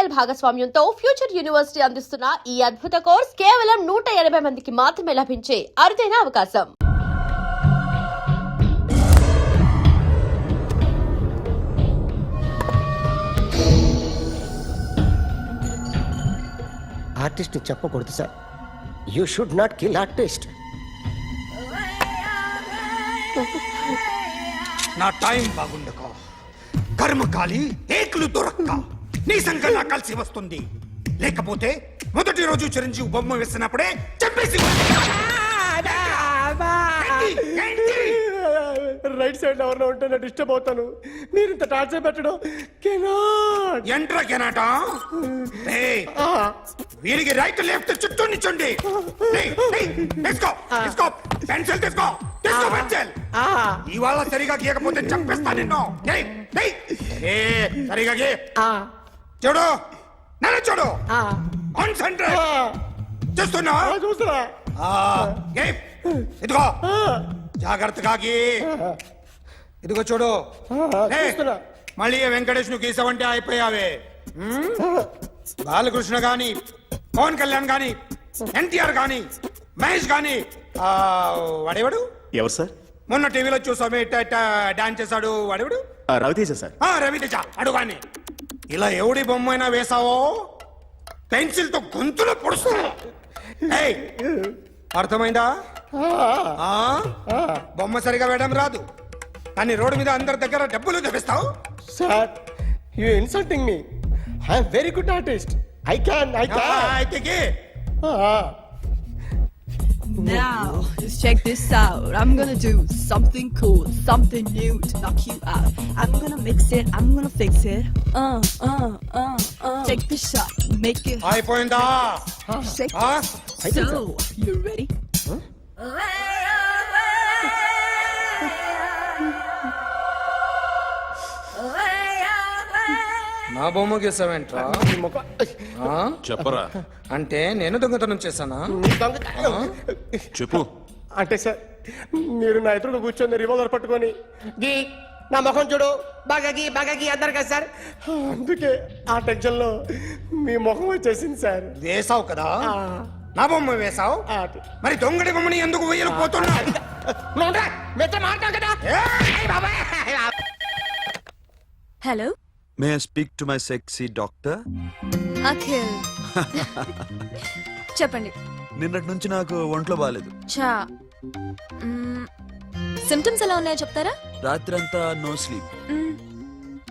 Digital భాగస్వామ్యంతో future university అందిస్తున్న ఈ అద్భుత కోర్స్ కేవలం 180 మందికి మాత్రమే లభించే అరుదైన అవకాశం. ఆర్టిస్ట్ చెప్పకూడదు sir. You should not kill artist. నా టైం బాగుండక కర్మకాలి ఏకులు దొరక్క నీ సంకల్లా కలిసి వస్తుంది. లేకపోతే మొదటి రోజు చిరంజీవి బొమ్మ వేసినప్పుడే చెప్పేసి రైట్ సైడ్ ఎవరిలో ఉంటే నేను డిస్టర్బ్ అవుతాను. మీరు ఇంత టార్చర్ పెట్టడం ఎంట్రా కెనాట. వీరికి రైట్ లెఫ్ట్ చుట్టూ నిచ్చండి. తీసుకో పెన్సిల్ తీసుకో పెన్సిల్. ఇవాళ సరిగా గీయకపోతే చంపేస్తా నిన్ను. సరిగా గీ. చూడు నన్ను చూడు. కాన్సంట్రేట్ చూస్తున్నా. ఇదిగో జాగ్రత్తగా గీ. ఇదిగో చూడు. మళ్ళీ వెంకటేష్ ను గీసావంటే అయిపోయావే. బాలకృష్ణ గాని పవన్ కళ్యాణ్ గాని ఎన్టీఆర్ గాని మహేష్ గాని వాడేవాడు ఎవరు సార్? మొన్న టీవీలో చూసామే డాన్స్ చేశాడు వాడేవాడు? రవితేజ సార్. రవితేజ అడుగాని. ఇలా ఎవడి బొమ్మ అయినా వేసావో పెన్సిల్ తో గొంతులో పొడుస్తా. అర్థమైందా? బొమ్మ సరిగా వేయడం రాదు కానీ రోడ్డు మీద అందరి దగ్గర డబ్బులు తెప్పిస్తావు. Sir you insulting me. I am very good artist. I can. Now, just check this out. I'm gonna do something cool, something new to knock you out. I'm gonna mix it, I'm gonna fix it. Take the shot, make it hot. అయిపోయిందా? Shake it. So, you ready? నా బొమ్మ గీసావేంట్రా? చెప్పరా. అంటే నేను దొంగతనం చేశానా? చెప్పు. అంటే సార్ మీరు నా ఎదురుగా కూర్చొని రివాల్వర్ పట్టుకొని గీ నా ముఖం చూడు బాగా గీ అన్నారు కదా సార్. అందుకే ఆ టెన్షన్ లో మీ ముఖం వచ్చేసింది సార్. వేసావు కదా, నా బొమ్మ వేసావు. మరి దొంగడి బొమ్మని ఎందుకు వేయలేకపోతున్నా? Hello, May I speak to my sexy doctor? Akhil. చెప్పండి. నిన్నటి నుంచి నాకు ఒంట్లో బాగాలేదు. చా సిమ్టమ్స్ ఎలా ఉన్నాయో చెప్తారా? రాత్రంతా నో స్లీప్,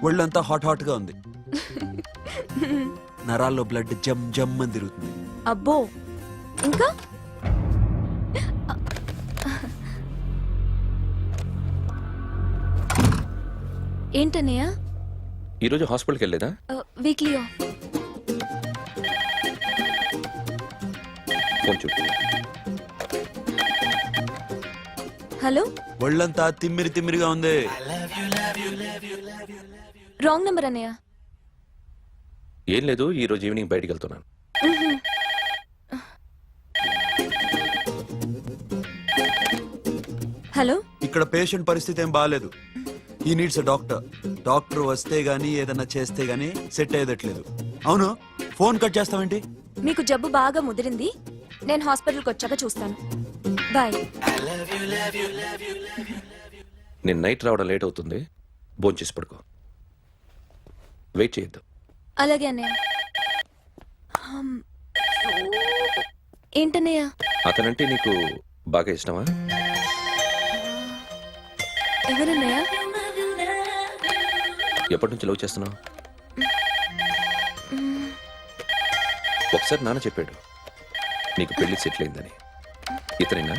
ఒళ్ళంతా హాట్ గా ఉంది, నరాల్లో బ్లడ్ జమ్ జమ్ అని తిరుగుతుంది. అబ్బో, ఇంకా ఏంటన్నయ్య? ఈరోజు హాస్పిటల్కి వెళ్ళేదా? Weekly off. ఫోన్ చూడు. హలో, ఒళ్ళంతా తిమ్మిరిగా ఉంది. రాంగ్ నెంబర్ అన్నయ్య. ఏం లేదు, ఈరోజు ఈవినింగ్ బయటికి వెళ్తున్నాను. హలో, ఇక్కడ పేషెంట్ పరిస్థితి ఏం బాగాలేదు. ఈ నీడ్స్ డాక్టర్. డాక్టర్ వస్తే గానీ ఏదన్నా చేస్తే గానీ సెట్ అయ్యేదట్లేదు. అవును, ఫోన్ కట్ చేస్తావేంటి? మీకు జబ్బు బాగా ముదిరింది, నేను హాస్పిటల్కి వచ్చాక చూస్తాను. బాయ్. నేను నైట్ రావడం లేట్ అవుతుంది, భోంచేసి పడుకో. వెయిట్ చేయొద్దు. అలాగే అన్నయ్య. ఏంటన్నయ్య? అతనంటే నీకు బాగా ఇష్టమా? ఎవరన్నయ్య? ఎప్పటి నుంచి లవ్ చేస్తున్నావు? ఒకసారి నాన్న చెప్పాడు నీకు పెళ్లి సెటిల్ అయిందని. ఇతనేనా?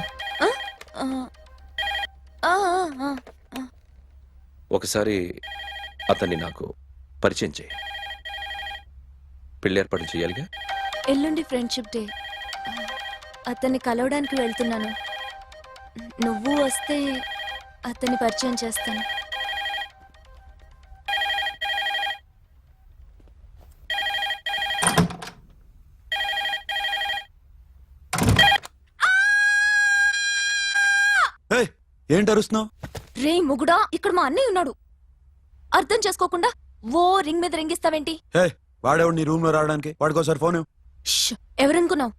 ఒకసారి అతన్ని నాకు పరిచయం చేయి. పెళ్లి ఏర్పాటు చేయాలిగా. ఎల్లుండి ఫ్రెండ్షిప్ డే, అతన్ని కలవడానికి వెళ్తున్నాను. నువ్వు వస్తే అతన్ని పరిచయం చేస్తాను. ఏంటి అరుస్తున్నావు? రే ముగుడా, ఇక్కడ మా అన్నయ్య ఉన్నాడు. అర్థం చేసుకోకుండా ఓ రింగ్ మీద రింగిస్తావేంటి? వాడేవాడు నీ రూమ్ లో రావడానికి? వాడికోసారి ఫోన్ ఇవ్వు. ష్, ఎవరనుకున్నావు?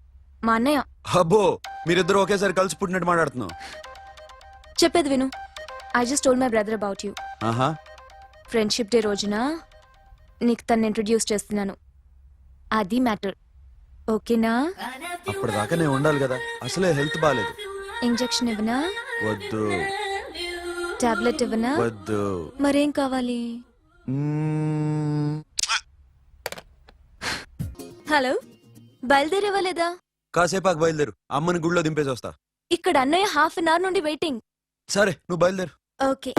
మా అన్నయ్య. అబ్బో, మీరిద్దరు ఒకేసారి కలిసి పుట్టినట్టు మాట్లాడుతున్నావు. చెప్పేది విను. I just told my brother about you. ఆహా, ఫ్రెండ్షిప్ డే రోజున నీకు తను ఇంట్రడ్యూస్ చేస్తున్నాను. అది మ్యాటర్. ఓకేనా? అప్పటిదాకా నేను ఉండాలి కదా, అసలే హెల్త్ బాగాలేదు. ఇంజెక్షన్ ఇవ్వనా? వద్దు. టాబ్లెట్ ఇవ్వనా? వద్దు. మరేం కావాలి? మ్మ్. హలో, బయలుదేరేవా? కాసేపాకు బయలుదేరు, అమ్మని గుళ్ళో దింపేసి వస్తా. ఇక్కడ అన్నయ్య హాఫ్ అన్ అవర్ నుండి వెయిటింగ్. సరే, నువ్వు బయలుదేరు. Okay.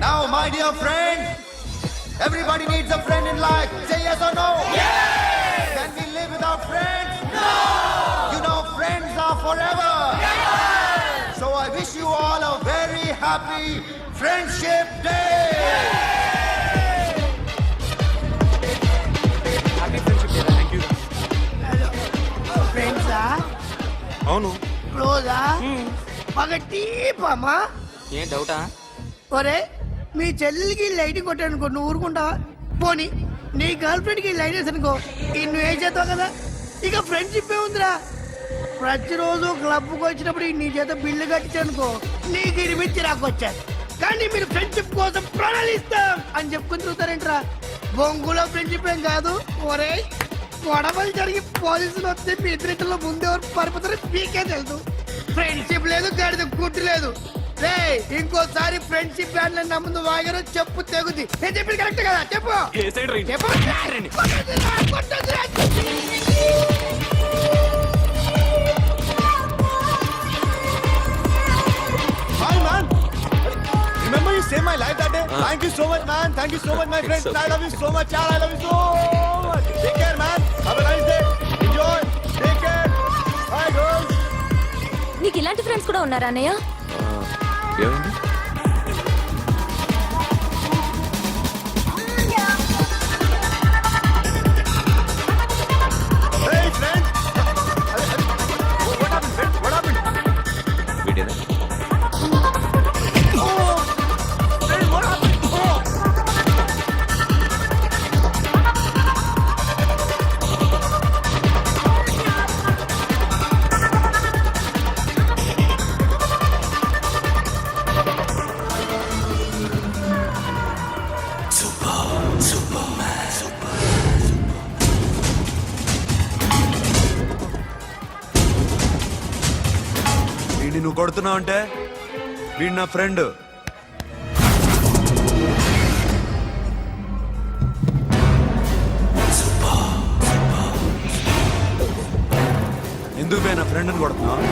Now, my dear friend, everybody needs a friend in life. Say yes or no? Yes! Can we live without friends? No! You know, friends are forever. Yes! So I wish you all a very happy Friendship Day. ఫ్రెండ్సా? అవును. క్లోజా? ఒక టీపమ్మా? ఏం డౌటా? ఒరే, మీ చెల్లెలికి lighting కొట్టానుకో, నువ్వు ఊరుకుంటావా? పోనీ నీ గర్ల్ ఫ్రెండ్ కి లైట్ వేసి అనుకో, నువ్వు ఏం చేస్తావు కదా? ఇక ఫ్రెండ్షిప్ ఏ ఉందిరా. ప్రతిరోజు క్లబ్కి వచ్చినప్పుడు నీ చేత బిల్లు కట్టించనుకో, నీకు ఇరిమిచ్చి రాకొచ్చాను. కానీ మీరు ఫ్రెండ్షిప్ కోసం ప్రణాళిస్తాం అని చెప్పుకుని చూస్తారేంట్రా? బొంగులో ఫ్రెండ్షిప్ ఏం కాదు. ఒరే, గొడవలు జరిగి పోలీసులు వస్తే మీ ఇద్దరిలో ముందెవరు పరిపోతారో మీకే తెలుసు. ఫ్రెండ్షిప్ లేదు, గడిద గుడ్డు లేదు. రే, ఇంకోసారి ఫ్రెండ్షిప్ బ్యాండ్ నా ముందు వాగారో చెప్పు తెగుద్ది. నేను చెప్పింది కరెక్ట్ కదా? చెప్పు చెప్పు. కొట్టొద్దురా. Hi man, remember you saved my life that day? Thank you so much man, thank you so much my friend. I love you so much, I love you so much. Take care man, have a nice day, enjoy, take care, bye girls. నీకు ఇలాంటి friends కూడా ఉన్నారా అన్నయ్య? ఏమైంది? Hey friend, what happened friend, what happened? వీడేనా? Oh, friend, what happened? Oh. వీడిని నువ్వు కొడుతున్నావు అంటే వీడు నా ఫ్రెండ్. ఎందుకు పోయి నా ఫ్రెండ్ని కొడుతున్నావు?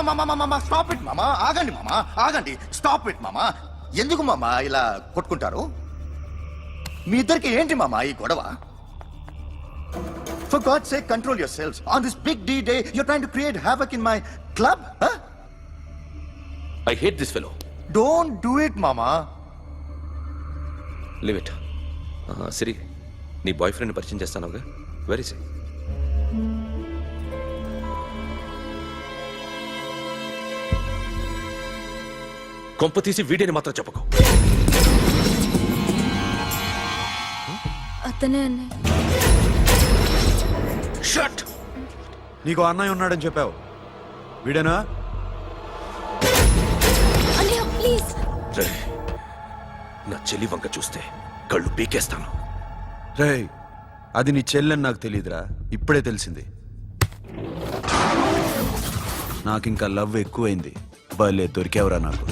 మామా స్టాప్ ఇట్ మామా, ఆగండి మామా, ఆగండి, స్టాప్ ఇట్ మామా. ఎందుకు మామా ఇలా కొట్టుకుంటారు? మీ ఇద్దరికి ఏంటి మామా ఈ గొడవ? For God's sake, control yourselves. On this big D day, you're trying to create havoc in my club, huh? I hate this fellow. Don't do it, mama. Leave it. Siri, నీ బాయ్ ఫ్రెండ్ పరిచయం చేస్తానుగా. Very సే. కొంప తీసి వీడియోని మాత్రం చెప్పకు. అతనే అన్నయ్య. Shut. నీకు అన్నయ్య ఉన్నాడని చెప్పావు, వీడేనా? అన్నయ్య ప్లీజ్. రే, నా చెల్లి వంక చూస్తే కళ్ళు పీకేస్తాను. రేయ్, అది నీ చెల్లెని నాకు తెలియదురా, ఇప్పుడే తెలిసింది. నాకింకా లవ్ ఎక్కువైంది. భలే దొరికావురా నాకు.